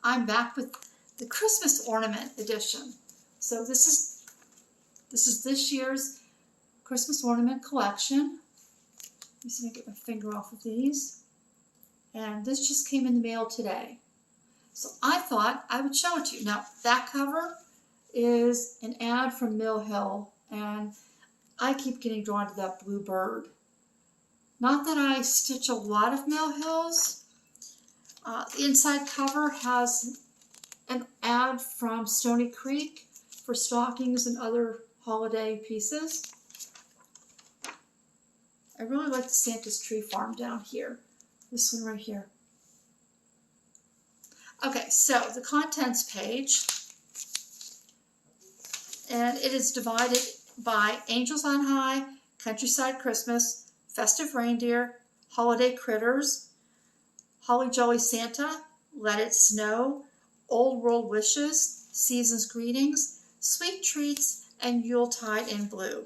I'm back with the Christmas Ornament edition. So this is this year's Christmas Ornament collection. Let me see if I can get my finger off of these. And this just came in the mail today. So I thought I would show it to you. Now, that cover is an ad from Mill Hill, and I keep getting drawn to that blue bird. Not that I stitch a lot of Mill Hills. The inside cover has an ad from Stony Creek for stockings and other holiday pieces. I really like the Santa's Tree Farm down here. This one right here. Okay, so the contents page, and it is divided by Angels on High, Countryside Christmas, Festive Reindeer, Holiday Critters, Holly Jolly Santa, Let It Snow, Old World Wishes, Season's Greetings, Sweet Treats, and Yuletide in Blue.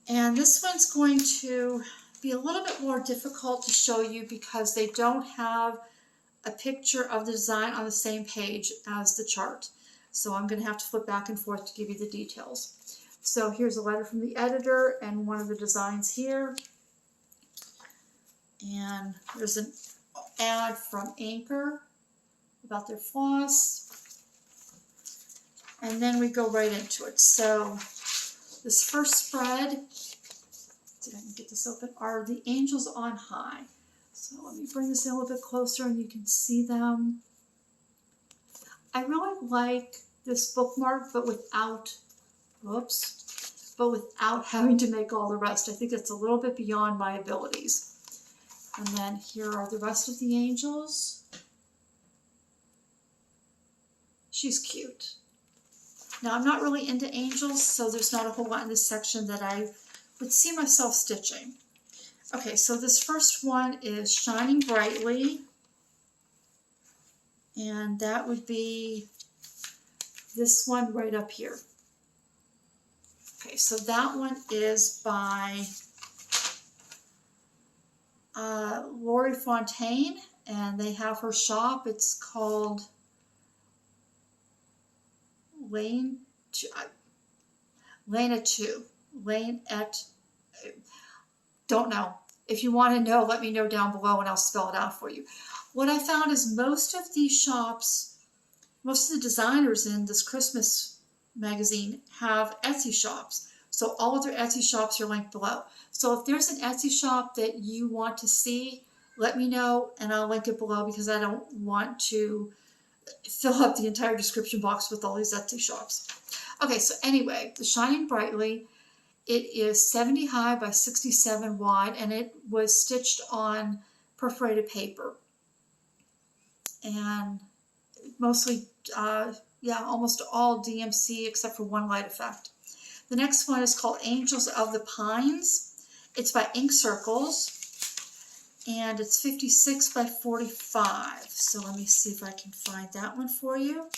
And this one's going to be a little bit more difficult to show you because they don't have a picture of the design on the same page as the chart. So I'm going to have to flip back and forth to give you the details. So here's a letter from the editor and one of the designs here. And there's an ad from Anchor about their floss. And then we go right into it. So this first spread, see if I can get this open, are the Angels on High. So let me bring this in a little bit closer and you can see them. I really like this bookmark, but without having to make all the rest. I think it's a little bit beyond my abilities. And then here are the rest of the angels. She's cute. Now, I'm not really into angels, so there's not a whole lot in this section that I would see myself stitching. Okay, so this first one is Shining Brightly, and that would be this one right up here. Okay, so that one is by Lori Fontaine, and they have her shop. It's called Lane at, don't know. If you want to know, let me know down below and I'll spell it out for you. What I found is most of these shops, most of the designers in this Christmas magazine have Etsy shops. So all of their Etsy shops are linked below. So if there's an Etsy shop that you want to see, let me know and I'll link it below because I don't want to fill up the entire description box with all these Etsy shops. Okay, so anyway, the Shining Brightly, it is 70 high by 67 wide, and it was stitched on perforated paper. And mostly, almost all DMC except for one light effect. The next one is called Angels of the Pines. It's by Ink Circles, and it's 56 by 45. So let me see if I can find that one for you.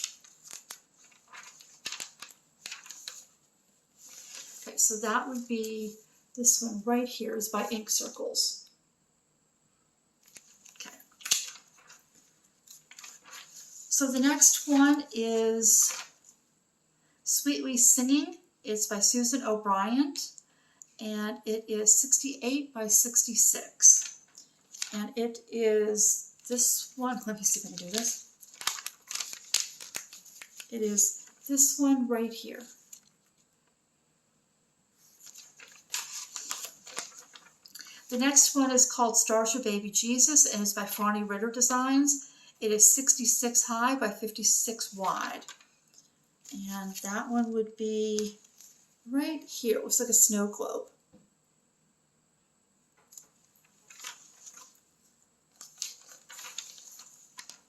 Okay, so that would be this one right here is by Ink Circles. Okay. So the next one is Sweetly Singing. It's by Susan O'Brien, and it is 68 by 66. And it is this one. Let me see if I can do this. It is this one right here. The next one is called Stars for Baby Jesus, and it's by Franny Ritter Designs. It is 66 high by 56 wide. And that one would be right here. It looks like a snow globe.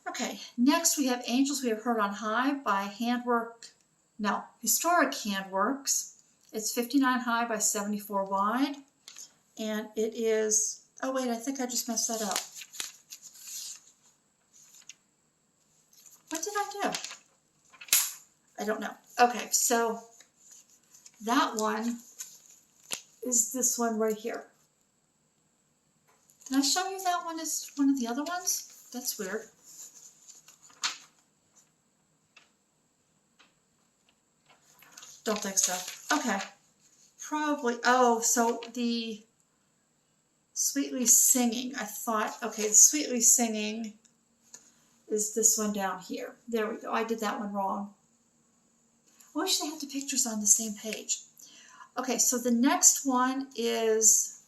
Okay, next we have Angels We Have Heard on High by Historic Handworks. It's 59 high by 74 wide. And it is, oh wait, I think I just messed that up. What did I do? I don't know. Okay, so that one is this one right here. Did I show you that one as one of the other ones? That's weird. Don't think so. Okay. Probably. Oh, so the Sweetly Singing. I thought, okay, the Sweetly Singing is this one down here. There we go. I did that one wrong. I wish they had the pictures on the same page. Okay, so the next one is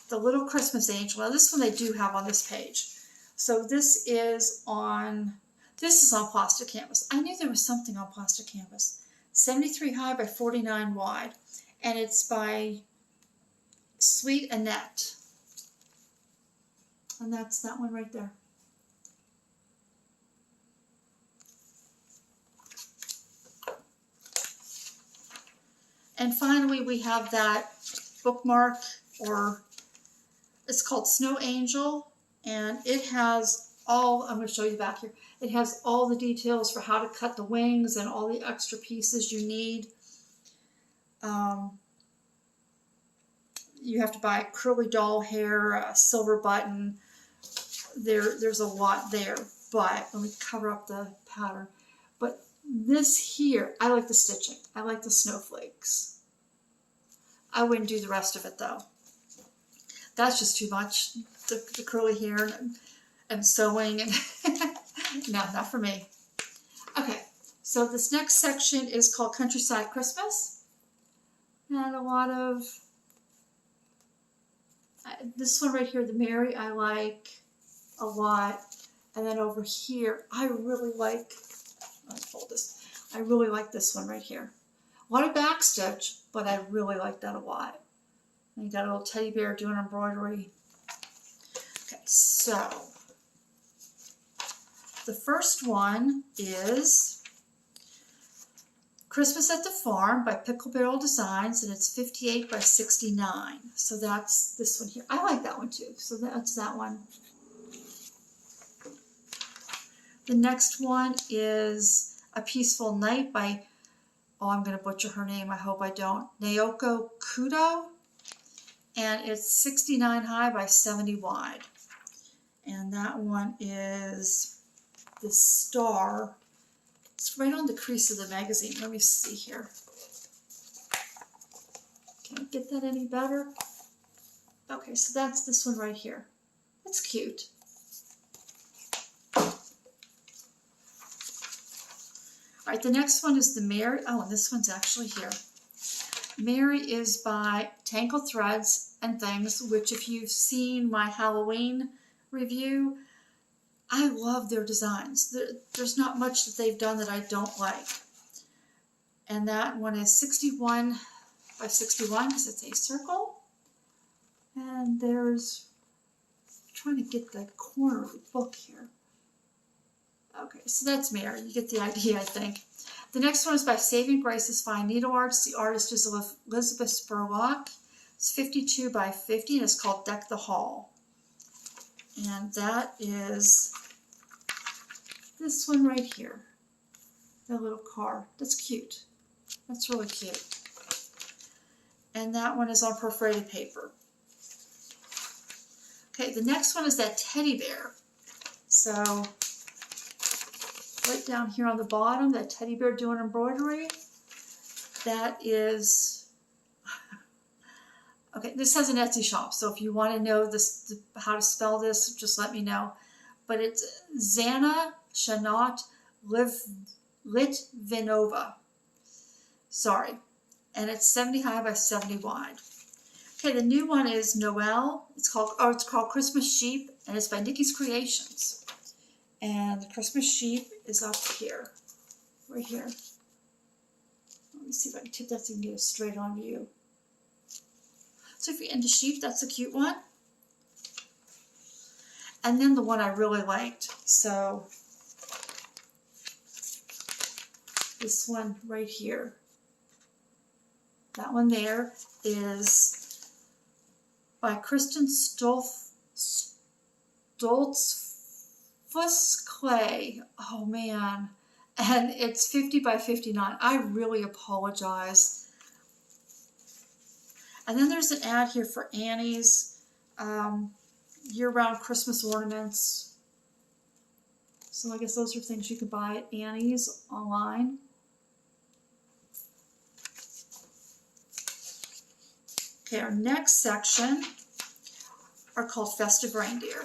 the Little Christmas Angel. Now this one they do have on this page. So this is on plastic canvas. I knew there was something on plastic canvas. 73 high by 49 wide. And it's by Sweet Annette. And that's that one right there. And finally, we have that bookmark, or it's called Snow Angel, and it has all, I'm going to show you back here, it has all the details for how to cut the wings and all the extra pieces you need. You have to buy curly doll hair, a silver button. There's a lot there, but let me cover up the pattern. But this here, I like the stitching. I like the snowflakes. I wouldn't do the rest of it though. That's just too much. The curly hair and sewing and no, not for me. Okay, so this next section is called Countryside Christmas. And a lot of, this one right here, the Mary, I like a lot. And then over here, I really like, let's fold this. I really like this one right here. A lot of backstitch, but I really like that a lot. And you got a little teddy bear doing embroidery. Okay, so the first one is Christmas at the Farm by Pickle Barrel Designs, and it's 58 by 69. So that's this one here. I like that one too. So that's that one. The next one is A Peaceful Night by, oh, I'm going to butcher her name. I hope I don't. Naoko Kudo. And it's 69 high by 70 wide. And that one is the star. It's right on the crease of the magazine. Let me see here. Can I get that any better? Okay, so that's this one right here. That's cute. All right, the next one is the Mary. Oh, and this one's actually here. Mary is by Tangled Threads and Things, which if you've seen my Halloween review, I love their designs. There's not much that they've done that I don't like. And that one is 61 by 61 because it's a circle. And there's, I'm trying to get the corner of the book here. Okay, so that's Mary. You get the idea, I think. The next one is by Saving Grace's Fine Needle Arts. The artist is Elizabeth Spurlock. It's 52 by 50, and it's called Deck the Hall. And that is this one right here. The little car. That's cute. That's really cute. And that one is on perforated paper. Okay, the next one is that teddy bear. So right down here on the bottom, that teddy bear doing embroidery. That is, okay, this has an Etsy shop, so if you want to know this, how to spell this, just let me know. But it's Zana Shanot Litvinova. Sorry. And it's 70 high by 70 wide. Okay, the new one is Noel. It's called Christmas Sheep, and it's by Nikki's Creations. And the Christmas sheep is up here, right here. Let me see if I can tip that so you can get a straight on view. So if you're into sheep, that's a cute one. And then the one I really liked. So this one right here. That one there is by Kristen Stoltzfus Clay. Oh man. And it's 50 by 59. I really apologize. And then there's an ad here for Annie's year-round Christmas ornaments. So I guess those are things you can buy at Annie's online. Okay, our next section are called Festive Reindeer.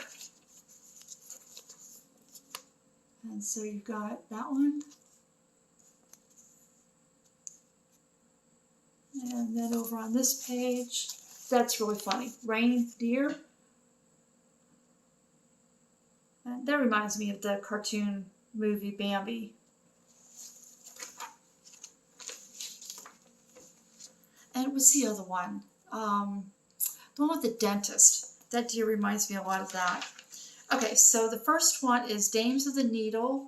And so you've got that one. And then over on this page, that's really funny. Reindeer. And that reminds me of the cartoon movie Bambi. And what's the other one? The one with the dentist. That deer reminds me a lot of that. Okay, so the first one is Dames of the Needle.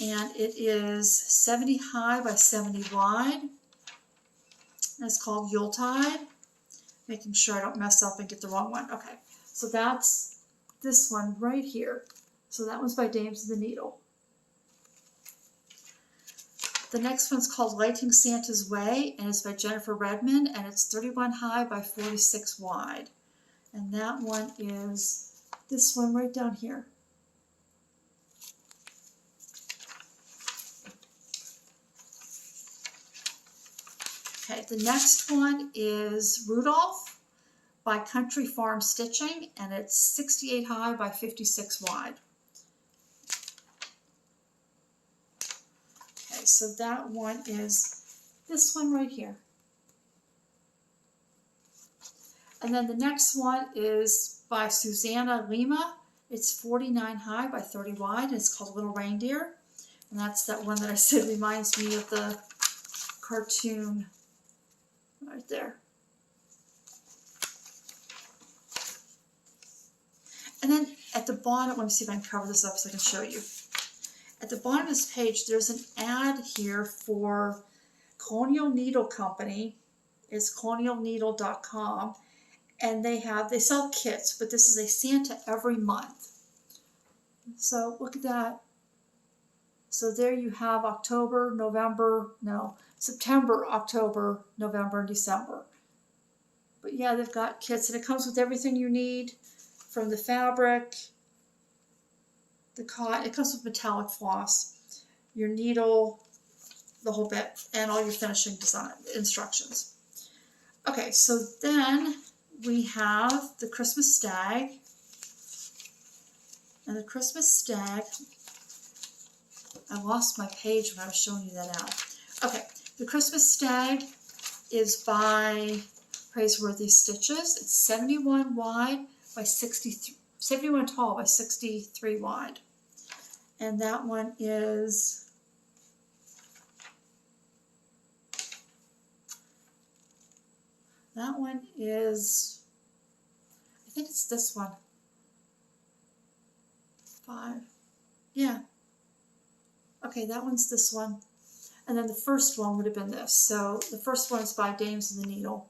And it is 70 high by 70 wide. And it's called Yuleide. Making sure I don't mess up and get the wrong one. Okay, so that's this one right here. So that one's by Dames of the Needle. The next one's called Lighting Santa's Way, and it's by Jennifer Redmond, and it's 31 high by 46 wide. And that one is this one right down here. Okay, the next one is Rudolph by Country Farm Stitching, and it's 68 high by 56 wide. Okay, so that one is this one right here. And then the next one is by Susanna Lima. It's 49 high by 30 wide, and it's called Little Reindeer. And that's that one that I said reminds me of the cartoon right there. And then at the bottom, let me see if I can cover this up so I can show you. At the bottom of this page, there's an ad here for Colonial Needle Company. It's colonialneedle.com. And they sell kits, but this is a Santa every month. So look at that. So there you have September, October, November, and December. But yeah, they've got kits, and it comes with everything you need, from the fabric, the cotton. It comes with metallic floss, your needle, the whole bit, and all your finishing design instructions. Okay, so then we have the Christmas Stag. And the Christmas Stag, I lost my page when I was showing you that out. Okay, the Christmas Stag is by Praiseworthy Stitches. It's 71 wide by 63, 71 tall by 63 wide. And that one is I think it's this one. 5. Yeah. Okay, that one's this one. And then the first one would have been this. So the first one is by Dames of the Needle.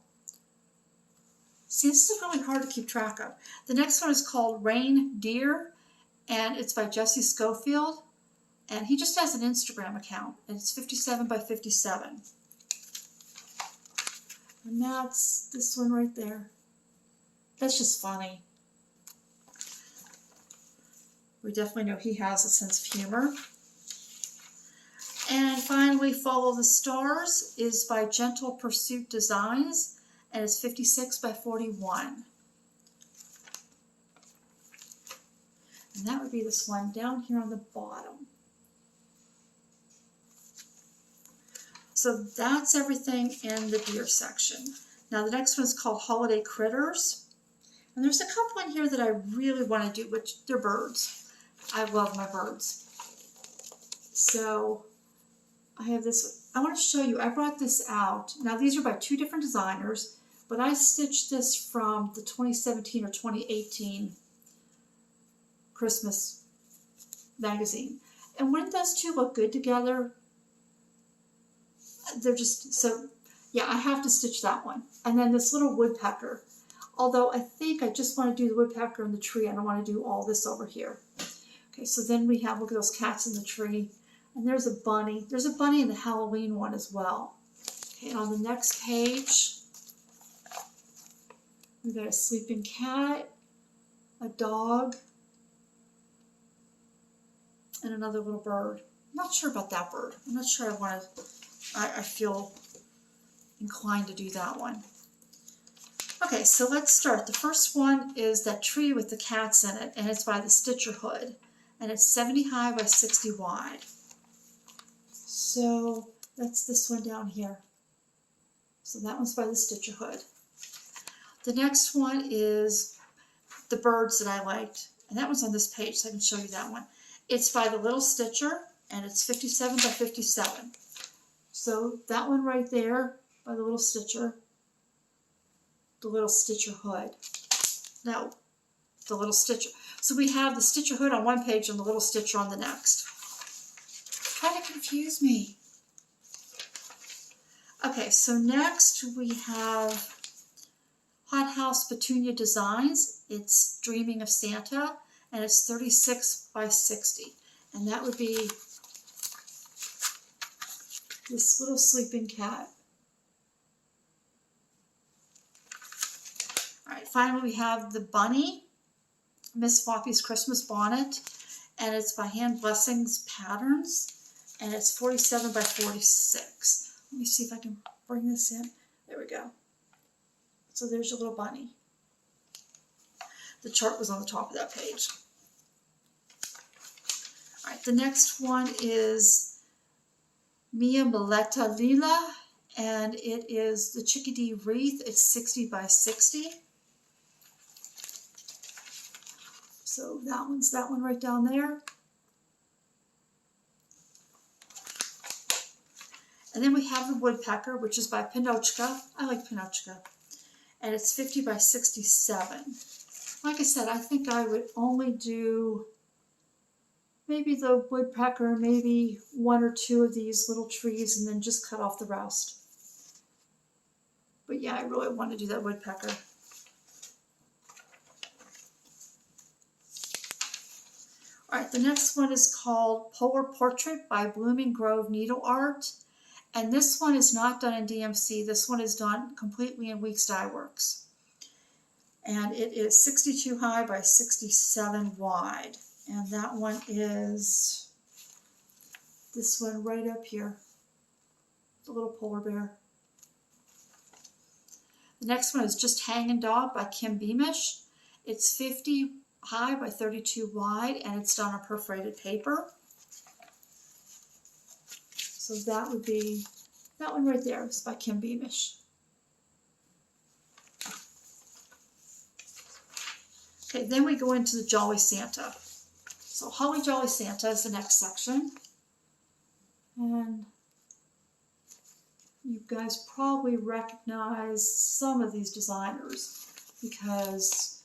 See, this is really hard to keep track of. The next one is called Reindeer, and it's by Jesse Schofield. And he just has an Instagram account, and it's 57 by 57. And that's this one right there. That's just funny. We definitely know he has a sense of humor. And finally, Follow the Stars is by Gentle Pursuit Designs, and it's 56 by 41. And that would be this one down here on the bottom. So that's everything in the deer section. Now the next one is called Holiday Critters. And there's a couple in here that I really want to do, which they're birds. I love my birds. So I have this, I want to show you, I brought this out. Now these are by two different designers, but I stitched this from the 2017 or 2018 Christmas magazine. And when those two look good together, they're just, so yeah, I have to stitch that one. And then this little woodpecker. Although I think I just want to do the woodpecker in the tree. I don't want to do all this over here. Okay, so then we have, look at those cats in the tree. And there's a bunny. There's a bunny in the Halloween one as well. Okay, and on the next page, we've got a sleeping cat, a dog, and another little bird. I'm not sure about that bird. I'm not sure I feel inclined to do that one. Okay, so let's start. The first one is that tree with the cats in it, and it's by the Stitcher Hood, and it's 70 high by 60 wide. So that's this one down here. So that one's by the Stitcher Hood. The next one is the birds that I liked, and that one's on this page, so I can show you that one. It's by the Little Stitcher, and it's 57 by 57. So that one right there by the Little Stitcher, the Little Stitcher Hood. No, the Little Stitcher. So we have the Stitcher Hood on one page and the Little Stitcher on the next. Trying to confuse me. Okay, so next we have Hot House Petunia Designs. It's Dreaming of Santa, and it's 36 by 60. And that would be this little sleeping cat. All right, finally we have the bunny, Miss Floppy's Christmas Bonnet, and it's by Hand Blessings Patterns, and it's 47 by 46. Let me see if I can bring this in. There we go. So there's your little bunny. The chart was on the top of that page. All right, the next one is Mia Maletta Lila, and it is the Chickadee Wreath. It's 60 by 60. So that one's that one right down there. And then we have the Woodpecker, which is by Pinochka. I like Pinochka. And it's 50 by 67. Like I said, I think I would only do maybe the Woodpecker, maybe one or two of these little trees, and then just cut off the rest. But yeah, I really want to do that Woodpecker. All right, the next one is called Polar Portrait by Blooming Grove Needle Art. And this one is not done in DMC. This one is done completely in Weeks Dye Works. And it is 62 high by 67 wide. And that one is this one right up here, the little polar bear. The next one is Just Hanging Dog by Kim Beamish. It's 50 high by 32 wide, and it's done on perforated paper. So that would be that one right there. It's by Kim Beamish. Okay, then we go into the Jolly Santa. So Holly Jolly Santa is the next section. And you guys probably recognize some of these designers because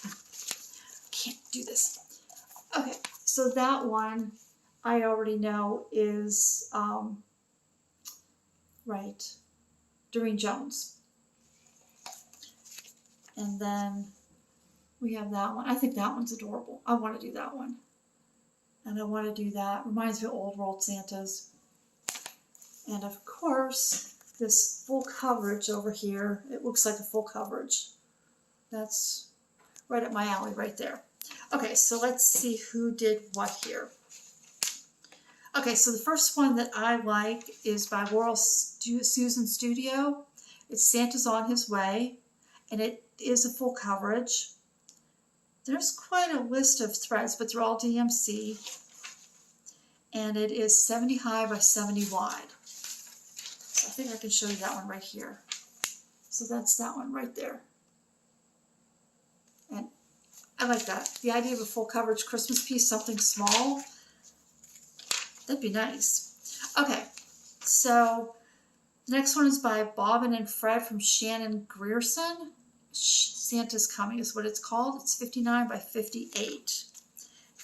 I can't do this. Okay, so that one I already know is right, Doreen Jones. And then we have that one. I think that one's adorable. I want to do that one. And I want to do that. Reminds me of Old World Santas. And of course, this full coverage over here, it looks like a full coverage. That's right up my alley right there. Okay, so let's see who did what here. Okay, so the first one that I like is by Laurel Susan Studio. It's Santa's on His Way, and it is a full coverage. There's quite a list of threads, but they're all DMC. And it is 70 high by 70 wide. So I think I can show you that one right here. So that's that one right there. And I like that. The idea of a full coverage Christmas piece, something small, that'd be nice. Okay, so the next one is by Bobbin and Fred from Shannon Grierson. Santa's Coming is what it's called. It's 59 by 58.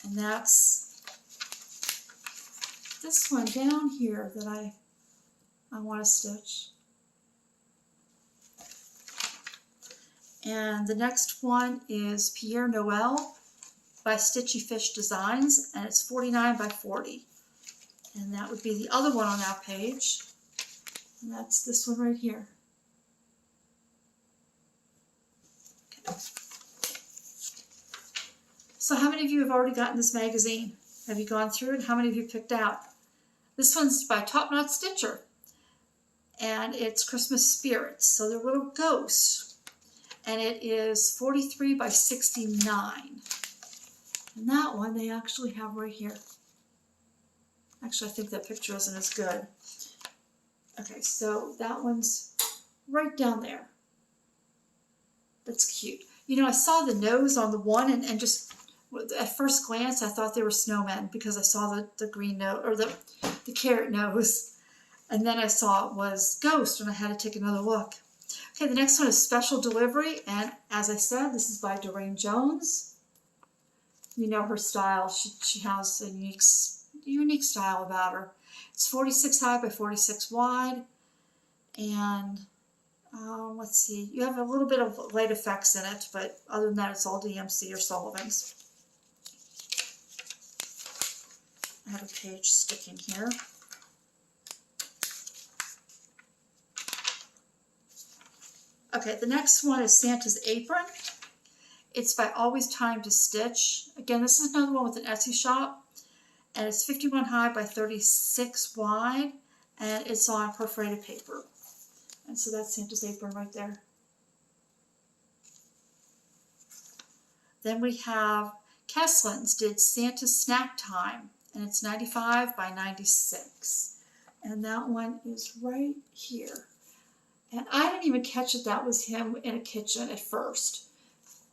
And that's this one down here that I want to stitch. And the next one is Pierre Noel by Stitchy Fish Designs, and it's 49 by 40. And that would be the other one on that page. And that's this one right here. Okay. So how many of you have already gotten this magazine? Have you gone through it? How many of you picked out? This one's by Top Knot Stitcher. And it's Christmas Spirits. So they're little ghosts. and it is 43 by 69. And that one they actually have right here. Actually, I think that picture isn't as good. Okay, so that one's right down there. That's cute. You know, I saw the nose on the one, and just at first glance, I thought they were snowmen because I saw the green nose, or the carrot nose. And then I saw it was ghost, and I had to take another look. Okay, the next one is Special Delivery, and as I said, this is by Doreen Jones. You know her style. She has a unique style about her. It's 46 high by 46 wide, and let's see, you have a little bit of light effects in it, but other than that, it's all DMC or Sullivan's. I have a page sticking here. Okay, the next one is Santa's Apron. It's by Always Time to Stitch. Again, this is another one with an Etsy shop, and it's 51 high by 36 wide, and it's on perforated paper. And so that's Santa's Apron right there. Then we have Kesslin's did Santa's Snack Time, and it's 95 by 96. And that one is right here. And I didn't even catch that was him in a kitchen at first.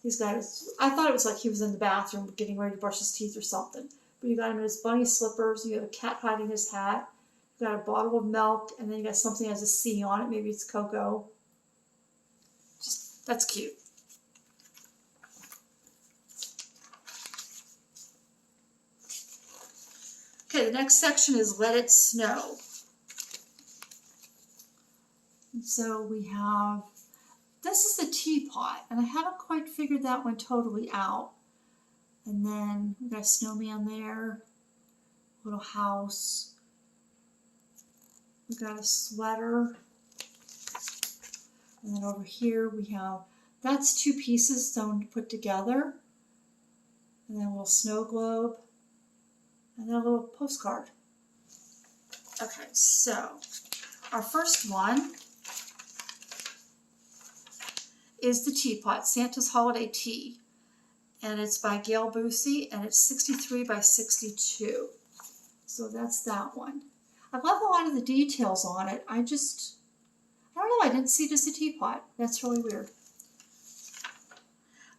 These guys, I thought it was like he was in the bathroom getting ready to brush his teeth or something. But you got him in his bunny slippers, you have a cat hiding his hat, you got a bottle of milk, and then you got something that has a C on it, maybe it's cocoa. That's cute. Okay, the next section is Let It Snow. And so we have, this is a teapot, and I haven't quite figured that one totally out. And then we got a snowman there, little house. We got a sweater. And then over here we have, that's two pieces sewn to put together. And then a little snow globe. And then a little postcard. Okay, so our first one is the teapot, Santa's Holiday Tea. And it's by Gail Busey, and it's 63 by 62. So that's that one. I love a lot of the details on it. I don't know, I didn't see it as a teapot. That's really weird.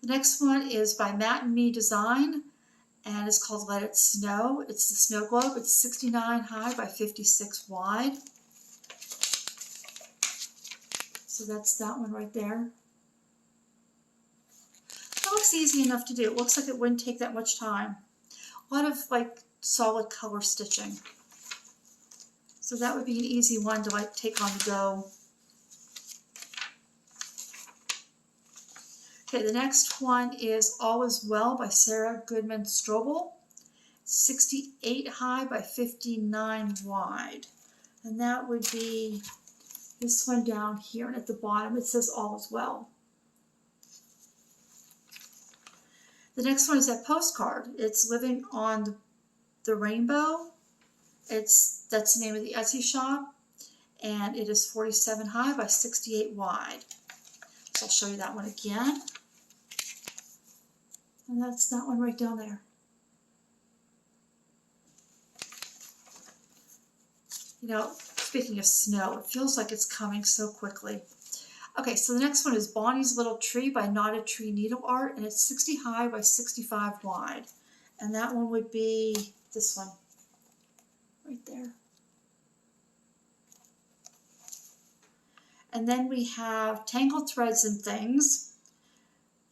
The next one is by Matt and Me Design, and it's called Let It Snow. It's the snow globe. It's 69 high by 56 wide. So that's that one right there. That looks easy enough to do. It looks like it wouldn't take that much time. A lot of like solid color stitching. So that would be an easy one to like take on the go. Okay, the next one is All Is Well by Sarah Goodman Strobel. 68 high by 59 wide. And that would be this one down here, and at the bottom it says All Is Well. The next one is that postcard. It's Living on the Rainbow. That's the name of the Etsy shop, and it is 47 high by 68 wide. So I'll show you that one again. And that's that one right down there. You know, speaking of snow, it feels like it's coming so quickly. Okay, so the next one is Bonnie's Little Tree by Knotted Tree Needle Art, and it's 60 high by 65 wide. And that one would be this one, right there. And then we have Tangled Threads and Things,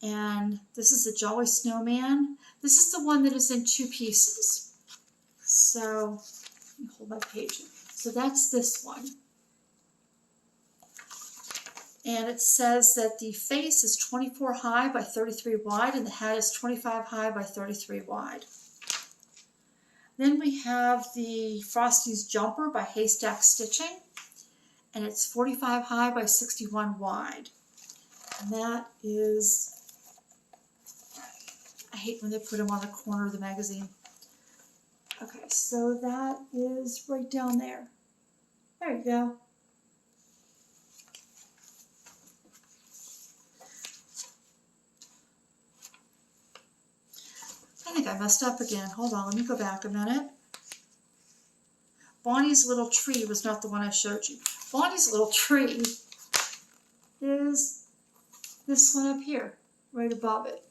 and this is the Jolly Snowman. This is the one that is in two pieces. So, let me hold my page. So that's this one. And it says that the face is 24 high by 33 wide, and the hat is 25 high by 33 wide. Then we have the Frosty's Jumper by Haystack Stitching, and it's 45 high by 61 wide. And that is, I hate when they put them on the corner of the magazine. Okay, so that is right down there. There you go. think I messed up again. Hold on, let me go back a minute. Bonnie's Little Tree was not the one I showed you. Bonnie's Little Tree is this one up here, right above it.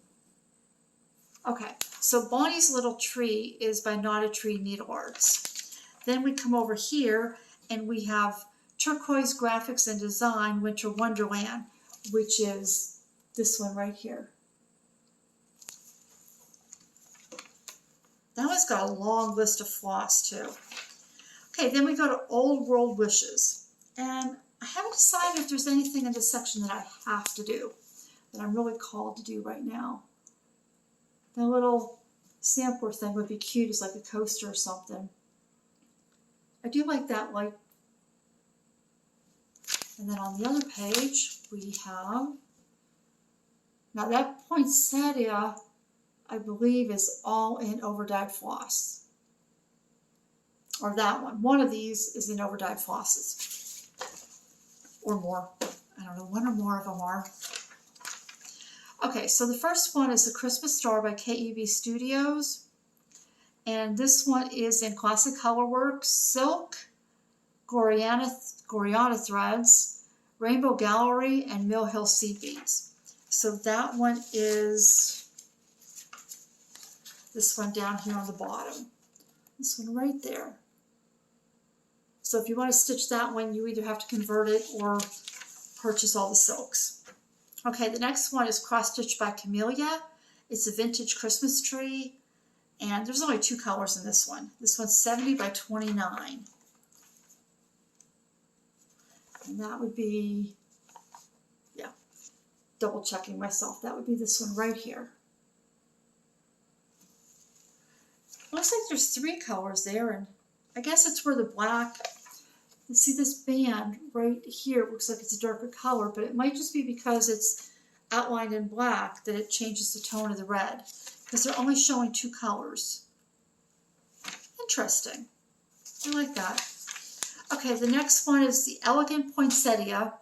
Okay, so Bonnie's Little Tree is by Not a Tree Needle Arts. Then we come over here and we have Turquoise Graphics and Design Winter Wonderland, which is this one right here. That one's got a long list of floss too. Okay, then we go to Old World Wishes. And I haven't decided if there's anything in this section that I have to do, that I'm really called to do right now. The little sampler thing would be cute as like a coaster or something. I do like that light. And then on the other page, we have, now that poinsettia, I believe, is all in overdyed floss. Or that one. One of these is in overdyed flosses. Or more. I don't know, one or more of them are. Okay, so the first one is The Christmas Star by KEB Studios. And this one is in Classic Colorworks, Silk, Goriana threads, Rainbow Gallery, and Mill Hill Seed Beads. So that one is this one down here on the bottom. This one right there. So if you want to stitch that one, you either have to convert it or purchase all the silks. Okay, the next one is Cross Stitch by Camellia. It's a vintage Christmas tree, and there's only 2 colors in this one. This one's 70 by 29. And that would be, yeah, double checking myself. That would be this one right here. Looks like there's 3 colors there, and I guess it's where the black, you see this band right here, looks like it's a darker color, but it might just be because it's outlined in black that it changes the tone of the red, because they're only showing 2 colors. Interesting. I like that. Okay, the next one is the Elegant Poinsettia.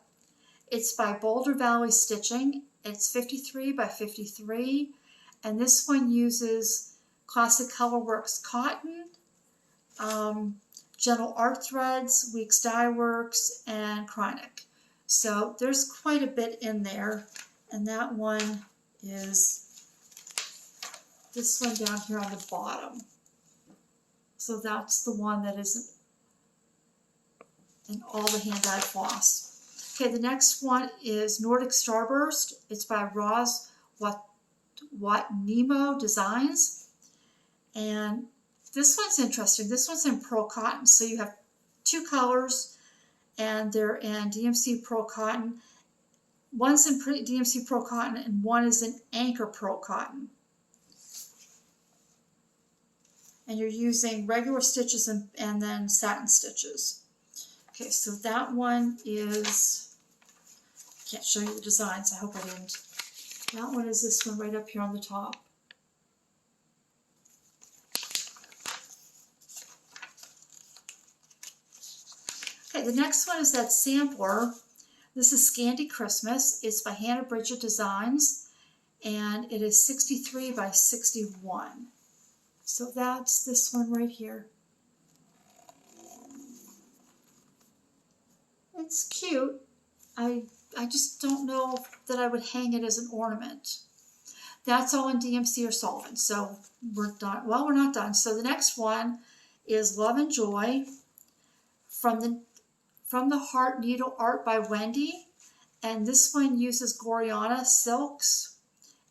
It's by Boulder Valley Stitching. It's 53 by 53, and this one uses Classic Colorworks cotton, Gentle Art Threads, Weeks Dye Works, and Chronic. So there's quite a bit in there, and that one is this one down here on the bottom. So that's the one that isn't in all the hand-dyed floss. Okay, the next one is Nordic Starburst. It's by Roz Watnemo Designs. And this one's interesting. This one's in pearl cotton. So you have 2 colors, and they're in DMC pearl cotton. One's in DMC pearl cotton, and one is in anchor pearl cotton. And you're using regular stitches and then satin stitches. Okay, so that one is, I can't show you the designs, I hope I didn't. That one is this one right up here on the top. Okay, the next one is that sampler. This is Scandy Christmas. It's by Hannah Bridget Designs, and it is 63 by 61. So that's this one right here. It's cute. I just don't know that I would hang it as an ornament. That's all in DMC or solvent. So we're done. Well, we're not done. So the next one is Love and Joy from the Heart Needle Art by Wendy. And this one uses Goriana silks.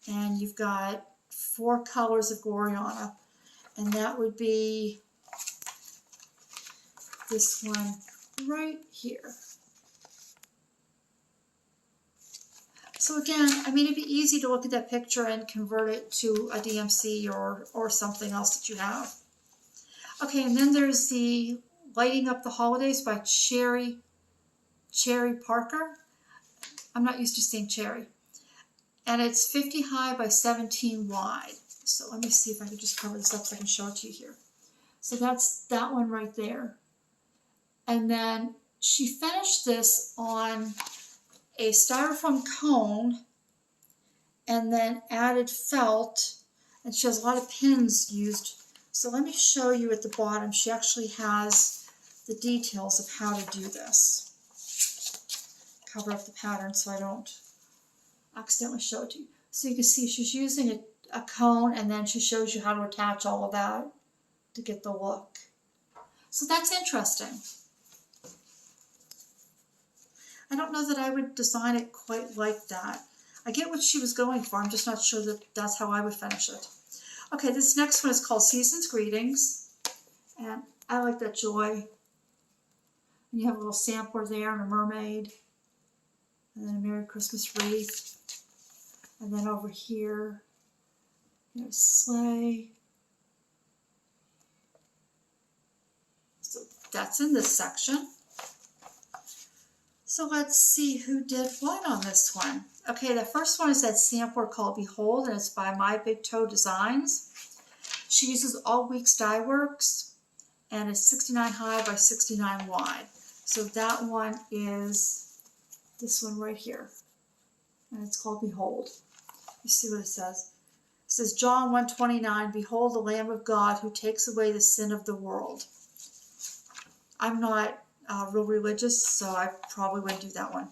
And you've got 4 colors of Goriana. And that would be this one right here. So again, I mean, it'd be easy to look at that picture and convert it to a DMC or something else that you have. Okay, and then there's the Lighting Up the Holidays by Cherry Parker. I'm not used to seeing Cherry. And it's 50 high by 17 wide. So let me see if I can just cover this up so I can show it to you here. So that's that one right there. And then she finished this on a styrofoam cone and then added felt And she has a lot of pins used. So let me show you at the bottom. She actually has the details of how to do this. Cover up the pattern so I don't accidentally show it to you. So you can see she's using a cone, and then she shows you how to attach all of that to get the look. So that's interesting. I don't know that I would design it quite like that. I get what she was going for. I'm just not sure that that's how I would finish it. Okay, this next one is called Season's Greetings. And I like that joy. And you have a little sampler there and a mermaid. And then a Merry Christmas wreath. And then over here, you know, sleigh. So that's in this section. So let's see who did what on this one. Okay, the first one is that sampler called Behold, and it's by My Big Toe Designs. She uses All Weeks Dye Works, and it's 69 high by 69 wide. So that one is this one right here, and it's called Behold. You see what it says. It says, John 1:29, Behold the Lamb of God who takes away the sin of the world. I'm not real religious, so I probably wouldn't do that one.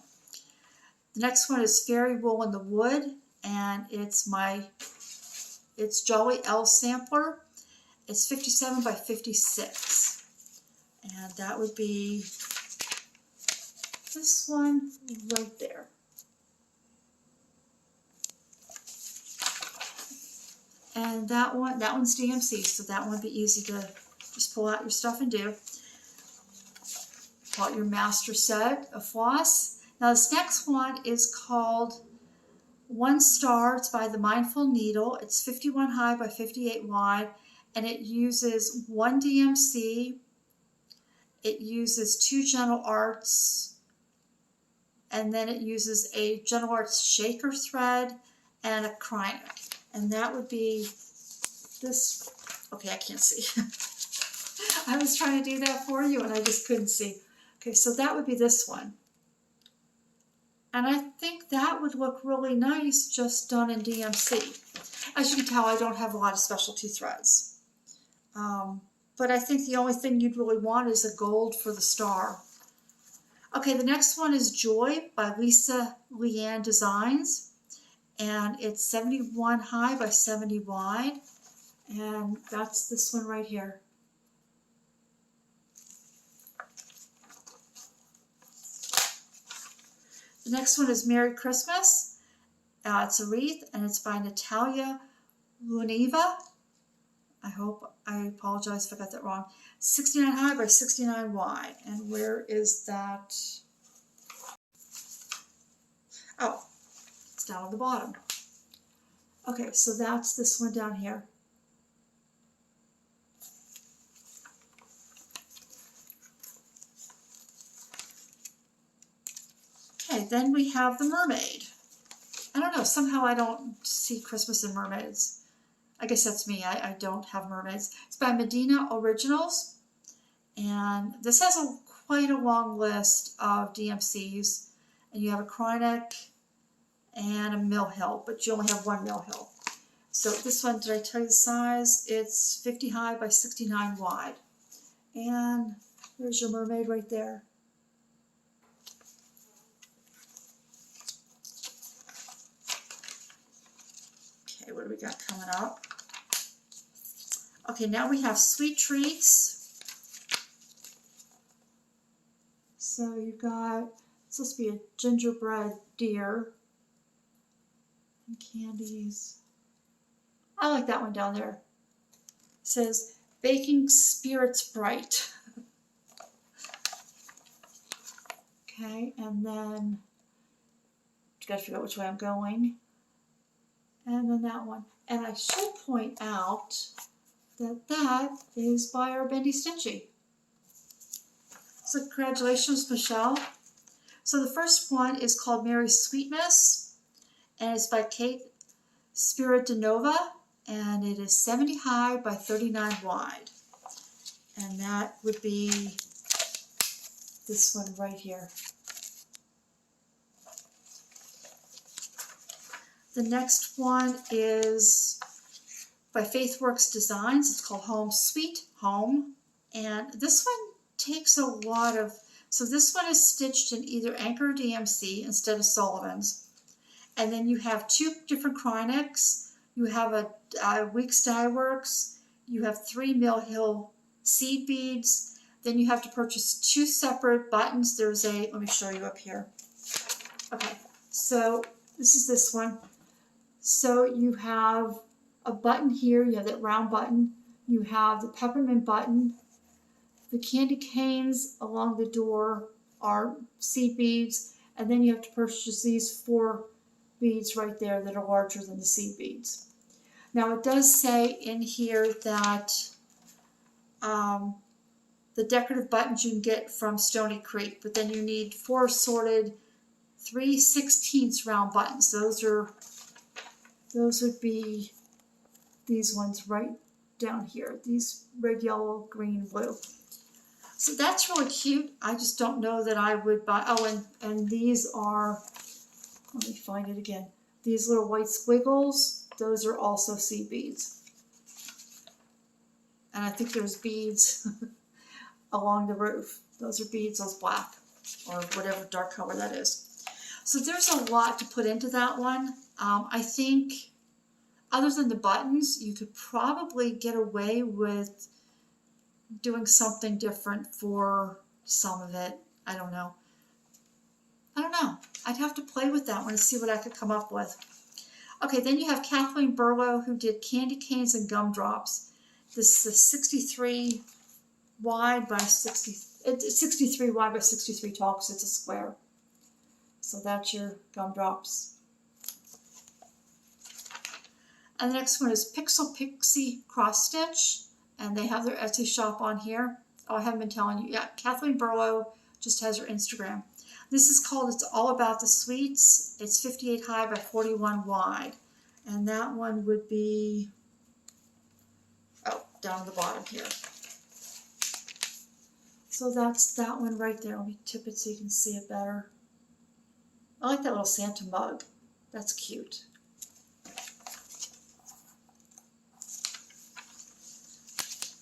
The next one is Fairy Wool in the Wood, and it's Jolly L sampler. It's 57 by 56, and that would be this one right there. And that one's DMC, so that one would be easy to just pull out your stuff and do. Pull out your master set of floss. Now this next one is called One Star. It's by the Mindful Needle. It's 51 high by 58 wide, and it uses one DMC. It uses 2 Gentle Arts, and then it uses a Gentle Arts shaker thread and a Krynic. And that would be this. Okay, I can't see. I was trying to do that for you, and I just couldn't see. Okay, so that would be this one. And I think that would look really nice just done in DMC. As you can tell, I don't have a lot of specialty threads. But I think the only thing you'd really want is a gold for the star. Okay, the next one is Joy by Lisa Leanne Designs. And it's 71 high by 70 wide. And that's this one right here. The next one is Merry Christmas. It's a wreath, and it's by Natalia Luniva. I apologize if I got that wrong. 69 high by 69 wide. And where is that? Oh, it's down on the bottom. Okay, so that's this one down here. Okay, then we have the mermaid. I don't know, somehow I don't see Christmas in mermaids. I guess that's me, I don't have mermaids. It's by Medina Originals, and this has quite a long list of DMCs, and you have a Krynic and a Mill Hill, but you only have one Mill Hill. So this one, did I tell you the size? It's 50 high by 69 wide. And there's your mermaid right there. Okay, what do we got coming up? Okay, now we have Sweet Treats. So you've got, it's supposed to be a gingerbread deer. And candies. I like that one down there. It says, Baking Spirits Bright. Okay, and then, you gotta figure out which way I'm going. And then that one. And I should point out that that is by our Bendy Stitchy. So congratulations, Michelle. So the first one is called Merry Sweetness, and it's by Kate Spiritanova, and it is 70 high by 39 wide. And that would be this one right here. The next one is by Faithworks Designs. It's called Home Sweet Home. And this one takes a lot of, so this one is stitched in either Anchor or DMC instead of Sullivan's. And then you have 2 different Crynecks. You have a Weeks Dye Works. You have 3 Mill Hill seed beads. Then you have to purchase 2 separate buttons. There's a, let me show you up here. Okay, so this is this one. So you have a button here. You have that round button. You have the peppermint button. The candy canes along the door are seed beads. And then you have to purchase these 4 beads right there that are larger than the seed beads. Now it does say in here that the decorative buttons you can get from Stony Creek, but then you need 4 sorted 3/16 round buttons. Those would be these ones right down here. These red, yellow, green, blue. So that's really cute. I just don't know that I would buy. Oh, and these are, let me find it again. These little white squiggles, those are also seed beads. And I think there's beads along the roof. Those are beads, those black, or whatever dark color that is. So there's a lot to put into that one. I think other than the buttons, you could probably get away with doing something different for some of it. I don't know. I'd have to play with that one and see what I could come up with. Okay, then you have Kathleen Burlow, who did candy canes and gumdrops. This is a 63 wide by 63 wide by 63 tall because it's a square. So that's your gumdrops. And the next one is Pixel Pixie Cross Stitch, and they have their Etsy shop on here. Oh, I haven't been telling you. Yeah, Kathleen Burlow just has her Instagram. This is called It's All About the Sweets. It's 58 high by 41 wide. And that one would be, oh, down at the bottom here. So that's that one right there. Let me tip it so you can see it better. I like that little Santa mug. That's cute.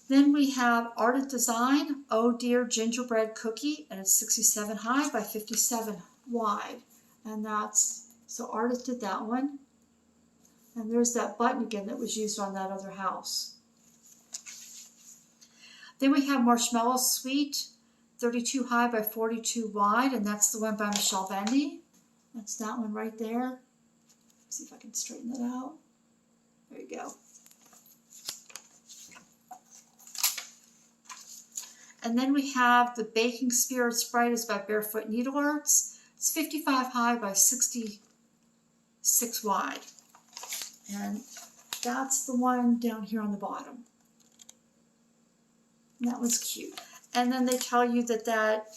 Then we have Art of Design, Oh Dear Gingerbread Cookie, and it's 67 high by 57 wide. And that's, so Artist did that one. And there's that button again that was used on that other house. Then we have Marshmallow Sweet, 32 high by 42 wide, and that's the one by Michelle Vendy. That's that one right there. Let's see if I can straighten that out. There you go. And then we have the Baking Spirit Sprite is by Barefoot Needle Arts. It's 55 high by 66 wide. And that's the one down here on the bottom. And that was cute. And then they tell you that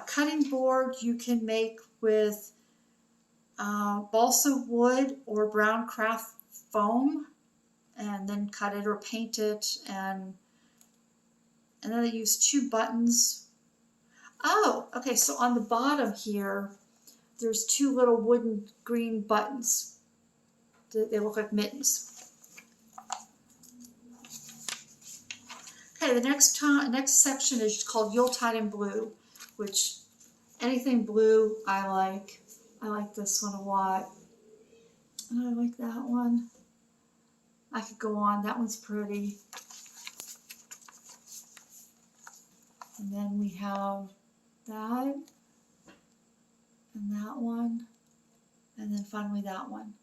cutting board you can make with balsa wood or brown craft foam, and then cut it or paint it, and then they use 2 buttons. Oh, okay, so on the bottom here, there's 2 little wooden green buttons. They look like mittens. Okay, the next section is called Yuletide in Blue, which anything blue I like. I like this one a lot. And I like that one. I could go on. That one's pretty. And then we have that, and that one, and then finally that one.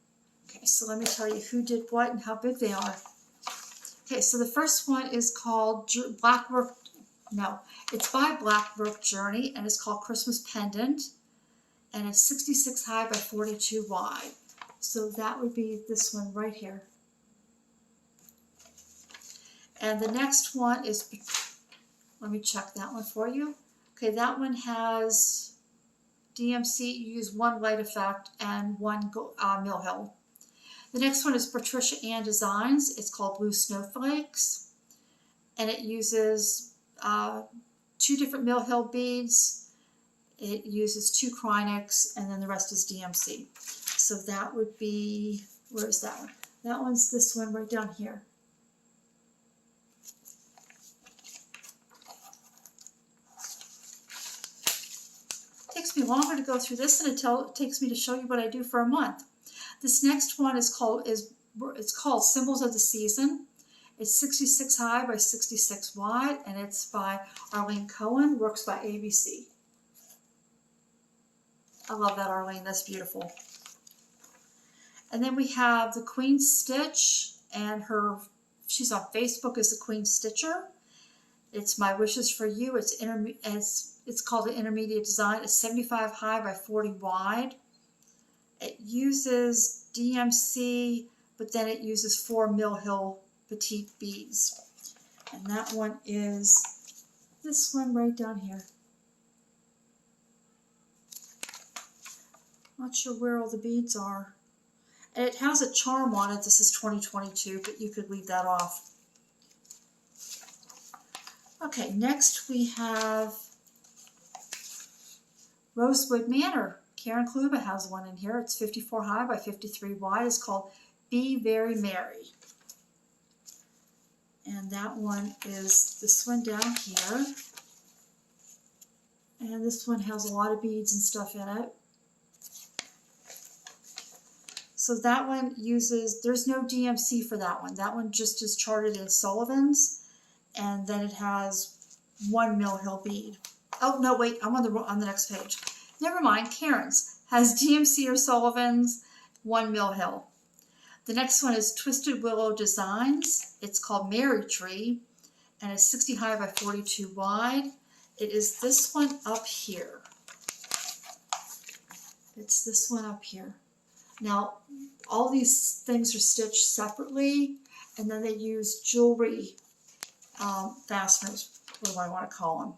Okay, so let me tell you who did what and how big they are. Okay, so the first one is called it's by Blackbrook Journey, and it's called Christmas Pendant, and it's 66 high by 42 wide. So that would be this one right here. And the next one is, let me check that one for you. Okay, that one has DMC, you use 1 light effect and 1 Mill Hill. The next one is Patricia Ann Designs. It's called Blue Snowflakes. And it uses 2 different Mill Hill beads. It uses 2 Crynecks, and then the rest is DMC. So that would be, where is that one? That one's this one right down here. It takes me longer to go through this than it takes me to show you what I do for a month. This next one is called Symbols of the Season. It's 66 high by 66 wide, and it's by Arlene Cohen, works by ABC. I love that, Arlene. That's beautiful. And then we have the Queen Stitch, and she's on Facebook as the Queen Stitcher. It's My Wishes for You. It's called the Intermediate Design. It's 75 high by 40 wide. It uses DMC, but then it uses 4 Mill Hill petite beads. And that one is this one right down here. Not sure where all the beads are. And it has a charm on it. This is 2022, but you could leave that off. Okay, next we have Rosewood Manor. Karen Kluba has one in here. It's 54 high by 53 wide. It's called Be Very Merry. And that one is this one down here. And this one has a lot of beads and stuff in it. So that one there's no DMC for that one. That one just is charted in Sullivan's. And then it has 1 Mill Hill bead. Oh, no, wait, I'm on the next page. Never mind, Karen's has DMC or Sullivan's, 1 Mill Hill. The next one is Twisted Willow Designs. It's called Mary Tree, and it's 60 high by 42 wide. It is this one up here. It's this one up here. Now, all these things are stitched separately, and then they use jewelry fasteners. What do I want to call them?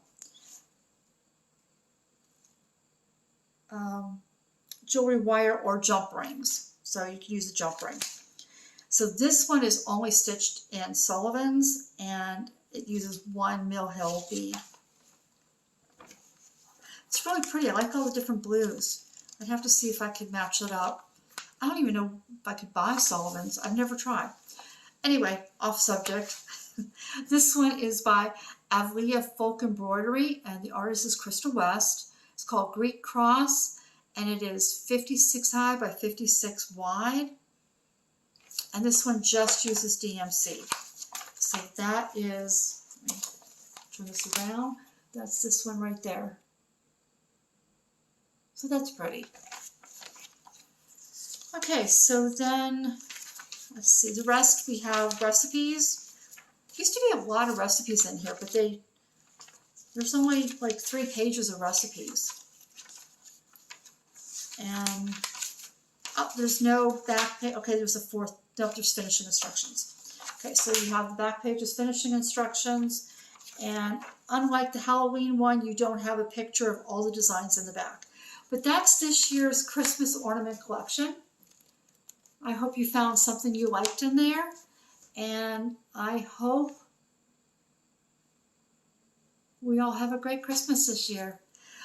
Jewelry wire or jump rings. So you can use a jump ring. So this one is only stitched in Sullivan's, and it uses 1 Mill Hill bead. It's really pretty. I like all the different blues. I'd have to see if I could match it up. I don't even know if I could buy Sullivan's. I've never tried. Anyway, off subject. This one is by Avlia Folk Embroidery, and the artist is Crystal West. It's called Greek Cross, and it is 56 high by 56 wide. And this one just uses DMC. So that is, let me turn this around, that's this one right there. So that's pretty. Okay, so then, let's see, the rest we have recipes. Used to be a lot of recipes in here, but there's only like 3 pages of recipes. And there's no back page. Okay, there's a 4th. Nope, there's finishing instructions. Okay, so you have the back page is finishing instructions, and unlike the Halloween one, you don't have a picture of all the designs in the back. But that's this year's Christmas ornament collection. I hope you found something you liked in there, and I hope we all have a great Christmas this year.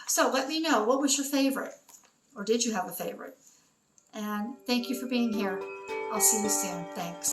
So let me know, what was your favorite? Or did you have a favorite? And thank you for being here. I'll see you soon. Thanks.